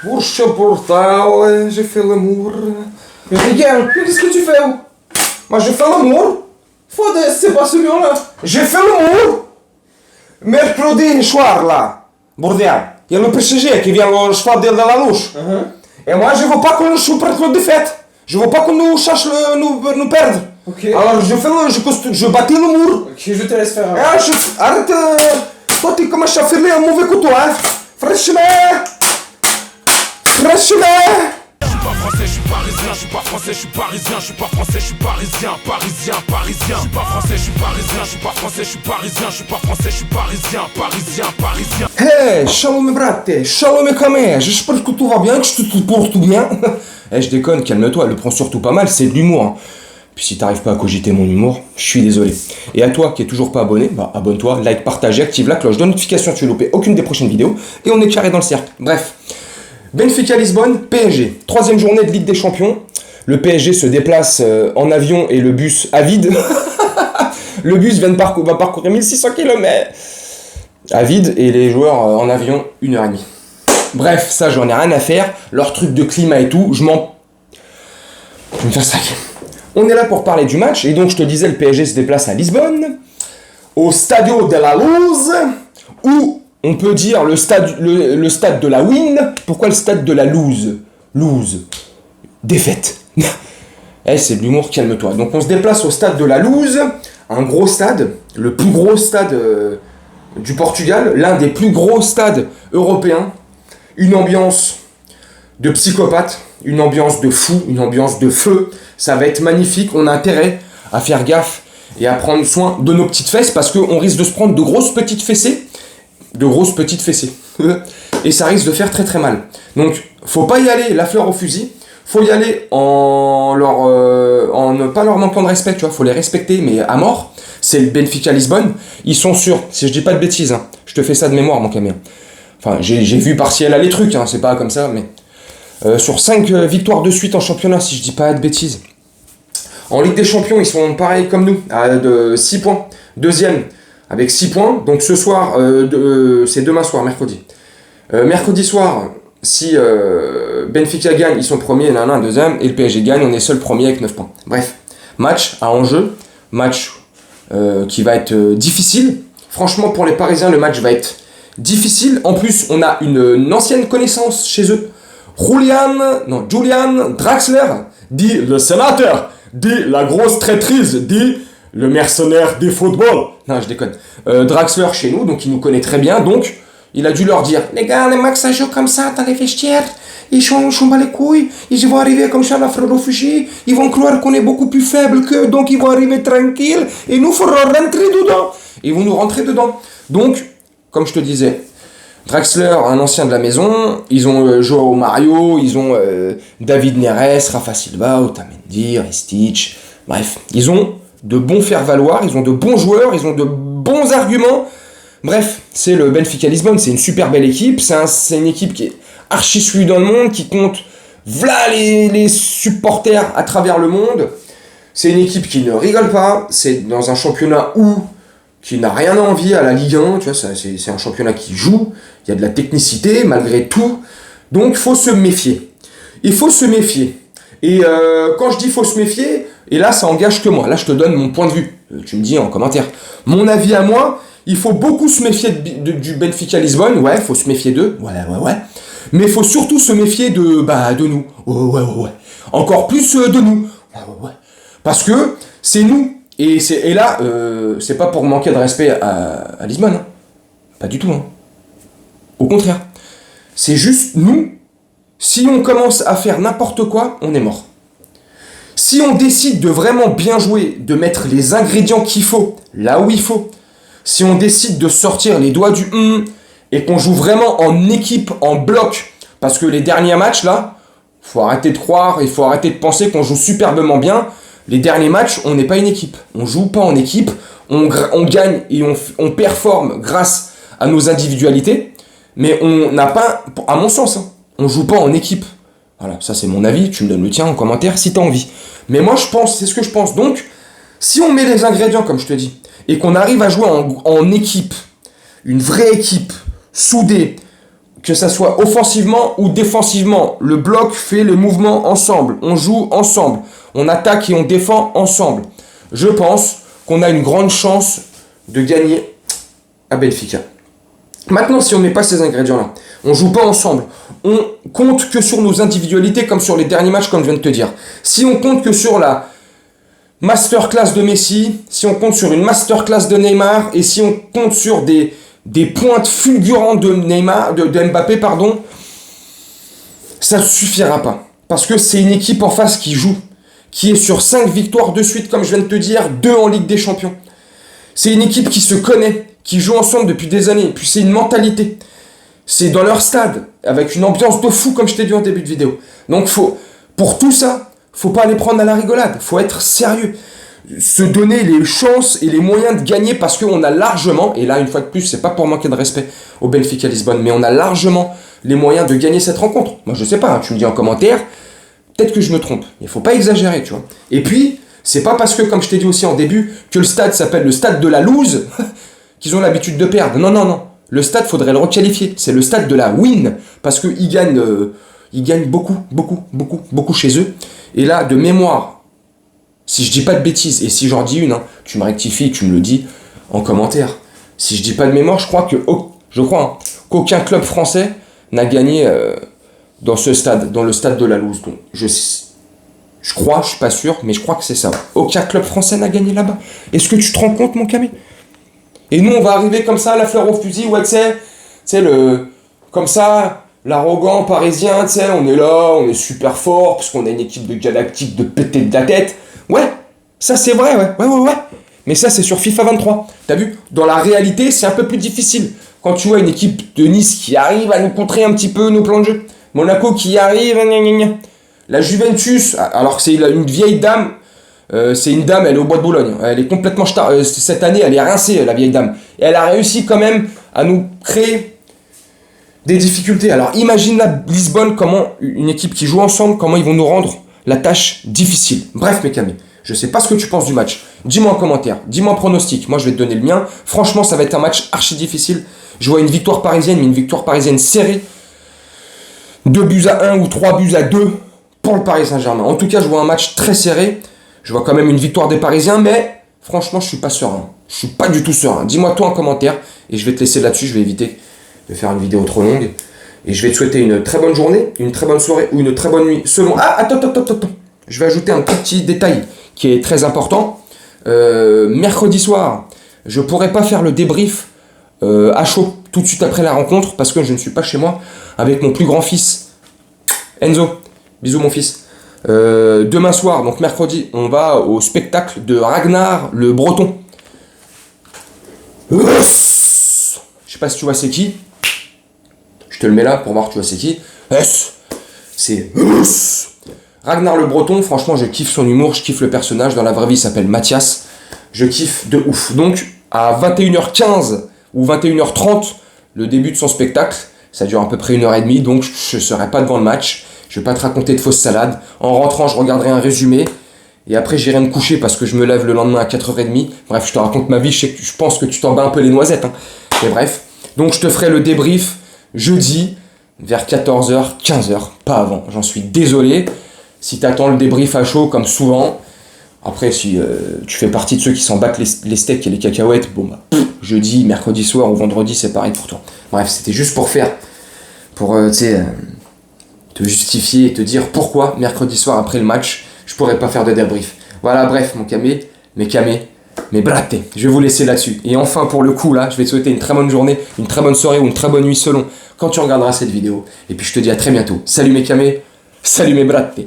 Pour ce portal, j'ai fait l'amour. Mais regarde, mais qu'est-ce que tu fais? Moi, j'ai fait l'amour. Foda-se, c'est pas celui-là. J'ai fait l'amour. Mercredi soir, là. Bordel. Il y a le PSG qui vient le soir de la louche. Et moi, je veux pas qu'on joue pour la défaite. Je veux pas qu'on nous cherche nous perdre. Ok. Alors, je bâtis le mur. Ok, je te laisse faire. Arrête. Toi, tu commences à faire les mauvais couteau, hein. Franchement. Je suis pas français, je suis parisien, je suis pas français, je suis parisien, je suis pas français, je suis parisien, parisien. Je suis pas français, je suis parisien, je suis pas français, je suis parisien, je suis pas français, je suis parisien. Hey, shalom brate, shalom kamé, j'espère que tout va bien, que tu te portes bien. Eh, je déconne, calme-toi, le prends surtout pas mal, c'est de l'humour. Hein. Puis si t'arrives pas à cogiter mon humour, je suis désolé. Et à toi qui es toujours pas abonné, bah abonne-toi, like, partage, active la cloche de notification, tu ne loupes aucune des prochaines vidéos, et on est carré dans le cercle. Bref. Benfica Lisbonne, PSG, troisième journée de Ligue des Champions. Le PSG se déplace en avion et le bus à vide. Le bus va parcourir 1600 km à vide et les joueurs en avion 1h30. Bref, ça j'en ai rien à faire. Leur truc de climat et tout, je vais me faire saquer. On est là pour parler du match et donc je te disais le PSG se déplace à Lisbonne, au Stadio de la Luz, où on peut dire le stade de la win. Pourquoi le stade de la lose? Lose. Défaite. Eh, c'est de l'humour, calme-toi. Donc on se déplace au stade de la Luz, un gros stade, le plus gros stade du Portugal, l'un des plus gros stades européens. Une ambiance de psychopathe, une ambiance de fou, une ambiance de feu. Ça va être magnifique, on a intérêt à faire gaffe et à prendre soin de nos petites fesses parce qu'on risque de se prendre de grosses petites fessées. Et ça risque de faire très très mal. Donc, faut pas y aller la fleur au fusil. Faut y aller en ne pas leur manquant de respect, tu vois. Faut les respecter, mais à mort. C'est le Benfica Lisbonne. Ils sont sûrs, si je dis pas de bêtises, hein, je te fais ça de mémoire, mon camion. Enfin, j'ai vu par-ci les trucs, hein, c'est pas comme ça, mais sur 5 victoires de suite en championnat, si je dis pas de bêtises. En Ligue des Champions, ils sont pareils comme nous, de 6 points. Deuxième, avec 6 points. Donc ce soir, c'est demain soir, mercredi. Mercredi soir, si Benfica gagne, ils sont premiers, deuxième, et le PSG gagne, on est seul premier avec 9 points. Bref, match à enjeu, match qui va être difficile. Franchement, pour les Parisiens, le match va être difficile. En plus, on a une ancienne connaissance chez eux. Julian Draxler, dit le sénateur, dit la grosse traîtrise, dit le mercenaire des footballs. Non, je déconne. Draxler chez nous, donc il nous connaît très bien, donc il a dû leur dire les gars, les mecs, ça joue comme ça dans les vestiaires, ils s'en battent les couilles, ils vont arriver comme ça, la frère au fusil, ils vont croire qu'on est beaucoup plus faible qu'eux, donc ils vont arriver tranquilles, et nous ferons rentrer dedans. Ils vont nous rentrer dedans. Donc, comme je te disais, Draxler, un ancien de la maison, ils ont Joao Mario, ils ont David Neres, Rafa Silva, Otamendi, Ristich, bref, ils ont de bons faire-valoir, ils ont de bons joueurs, ils ont de bons arguments. Bref, c'est le Benfica Lisbonne, c'est une super belle équipe, c'est une équipe qui est archi suivie dans le monde, qui compte v'là les supporters à travers le monde. C'est une équipe qui ne rigole pas, c'est dans un championnat qui n'a rien à envier à la Ligue 1, tu vois, c'est un championnat qui joue, il y a de la technicité malgré tout, donc faut se méfier. Il faut se méfier. Et quand je dis faut se méfier, et là ça engage que moi, là je te donne mon point de vue, tu me dis en commentaire. Mon avis à moi, il faut beaucoup se méfier du Benfica Lisbonne, ouais, faut se méfier d'eux, ouais. Mais il faut surtout se méfier de nous, ouais. Encore plus de nous, ouais. Parce que c'est nous. Et là, c'est pas pour manquer de respect à Lisbonne, hein. Pas du tout, hein. Au contraire. C'est juste nous, si on commence à faire n'importe quoi, on est mort. Si on décide de vraiment bien jouer, de mettre les ingrédients qu'il faut, là où il faut, si on décide de sortir les doigts du et qu'on joue vraiment en équipe, en bloc, parce que les derniers matchs, là, faut arrêter de croire, il faut arrêter de penser qu'on joue superbement bien. Les derniers matchs, on n'est pas une équipe. On joue pas en équipe, on gagne et on performe grâce à nos individualités, mais on n'a pas, à mon sens, hein, on joue pas en équipe. Voilà, ça c'est mon avis, tu me donnes le tien en commentaire si tu as envie. Mais moi je pense, c'est ce que je pense. Donc, si on met les ingrédients comme je te dis, et qu'on arrive à jouer en équipe, une vraie équipe, soudée, que ça soit offensivement ou défensivement, le bloc fait le mouvement ensemble, on joue ensemble, on attaque et on défend ensemble. Je pense qu'on a une grande chance de gagner à Benfica. Maintenant, si on ne met pas ces ingrédients-là, on ne joue pas ensemble, on compte que sur nos individualités comme sur les derniers matchs comme je viens de te dire. Si on compte que sur la masterclass de Messi, si on compte sur une masterclass de Neymar et si on compte sur des pointes fulgurantes de Mbappé, pardon, ça ne suffira pas. Parce que c'est une équipe en face qui joue, qui est sur 5 victoires de suite, comme je viens de te dire, 2 en Ligue des Champions. C'est une équipe qui se connaît, qui joue ensemble depuis des années, puis c'est une mentalité. C'est dans leur stade, avec une ambiance de fou, comme je t'ai dit en début de vidéo. Donc pour tout ça, faut pas les prendre à la rigolade, faut être sérieux. Se donner les chances et les moyens de gagner parce qu'on a largement, et là une fois de plus, c'est pas pour manquer de respect au Benfica Lisbonne, mais on a largement les moyens de gagner cette rencontre. Moi je sais pas, hein, tu me dis en commentaire, peut-être que je me trompe, mais il faut pas exagérer, tu vois. Et puis, c'est pas parce que, comme je t'ai dit aussi en début, que le stade s'appelle le stade de la loose, qu'ils ont l'habitude de perdre. Non, non, non. Le stade, faudrait le requalifier. C'est le stade de la win, parce qu'ils gagnent beaucoup chez eux. Et là, de mémoire, si je dis pas de bêtises, et si j'en dis une, hein, tu me rectifies, tu me le dis en commentaire. Si je dis pas de mémoire, je crois qu'aucun club français n'a gagné dans ce stade, dans le stade de la loose. Donc, je crois, je suis pas sûr, mais je crois que c'est ça. Aucun club français n'a gagné là-bas. Est-ce que tu te rends compte, mon Camé? Et nous, on va arriver comme ça, la fleur au fusil, ouais, tu sais, comme ça, l'arrogant parisien, tu sais, on est là, on est super fort, parce qu'on a une équipe de galactique de péter de la tête. Ouais, ça c'est vrai, ouais. Mais ça, c'est sur FIFA 23. T'as vu? Dans la réalité, c'est un peu plus difficile. Quand tu vois une équipe de Nice qui arrive à nous contrer un petit peu nos plans de jeu, Monaco qui arrive, la Juventus, alors que c'est une vieille dame, c'est une dame, elle est au bois de Boulogne, elle est complètement cette année, elle est rincée, la vieille dame. Et elle a réussi quand même à nous créer des difficultés. Alors imagine la Lisbonne, comment une équipe qui joue ensemble, comment ils vont nous rendre la tâche difficile. Bref, mes Camille, je sais pas ce que tu penses du match. Dis-moi en commentaire, dis-moi en pronostic. Moi, je vais te donner le mien. Franchement, ça va être un match archi difficile. Je vois une victoire parisienne, mais une victoire parisienne serrée. 2-1 ou 3-2 pour le Paris Saint-Germain. En tout cas, je vois un match très serré. Je vois quand même une victoire des Parisiens, mais franchement, je suis pas serein. Je suis pas du tout serein. Dis-moi toi en commentaire et je vais te laisser là-dessus. Je vais éviter de faire une vidéo trop longue. Et je vais te souhaiter une très bonne journée, une très bonne soirée ou une très bonne nuit selon... Ah, attends. Je vais ajouter un petit détail qui est très important. Mercredi soir, je pourrais pas faire le débrief à chaud tout de suite après la rencontre parce que je ne suis pas chez moi avec mon plus grand fils, Enzo. Bisous mon fils. Demain soir, donc mercredi, on va au spectacle de Ragnar le Breton. Je sais pas si tu vois c'est qui. Je te le mets là pour voir tu vois c'est qui. C'est Ragnar le Breton. Franchement, je kiffe son humour, je kiffe le personnage. Dans la vraie vie, il s'appelle Mathias. Je kiffe de ouf. Donc, à 21h15 ou 21h30, le début de son spectacle. Ça dure à peu près 1h30, donc je ne serai pas devant le match. Je vais pas te raconter de fausses salades. En rentrant, je regarderai un résumé. Et après, j'irai me coucher parce que je me lève le lendemain à 4h30. Bref, je te raconte ma vie. Je pense que tu t'en bats un peu les noisettes. Hein. Mais bref. Donc, je te ferai le débrief jeudi vers 14h, 15h. Pas avant. J'en suis désolé. Si tu attends le débrief à chaud, comme souvent. Après, si tu fais partie de ceux qui s'en battent les steaks et les cacahuètes, bon bah, jeudi, mercredi soir ou vendredi, c'est pareil pour toi. Bref, c'était juste pour faire... Pour, te justifier et te dire pourquoi mercredi soir après le match je pourrais pas faire de débrief. Voilà, bref mon Camé, mes bratte, je vais vous laisser là-dessus. Et enfin pour le coup là, je vais te souhaiter une très bonne journée, une très bonne soirée ou une très bonne nuit selon quand tu regarderas cette vidéo. Et puis je te dis à très bientôt. Salut mes Camé, salut mes bratte.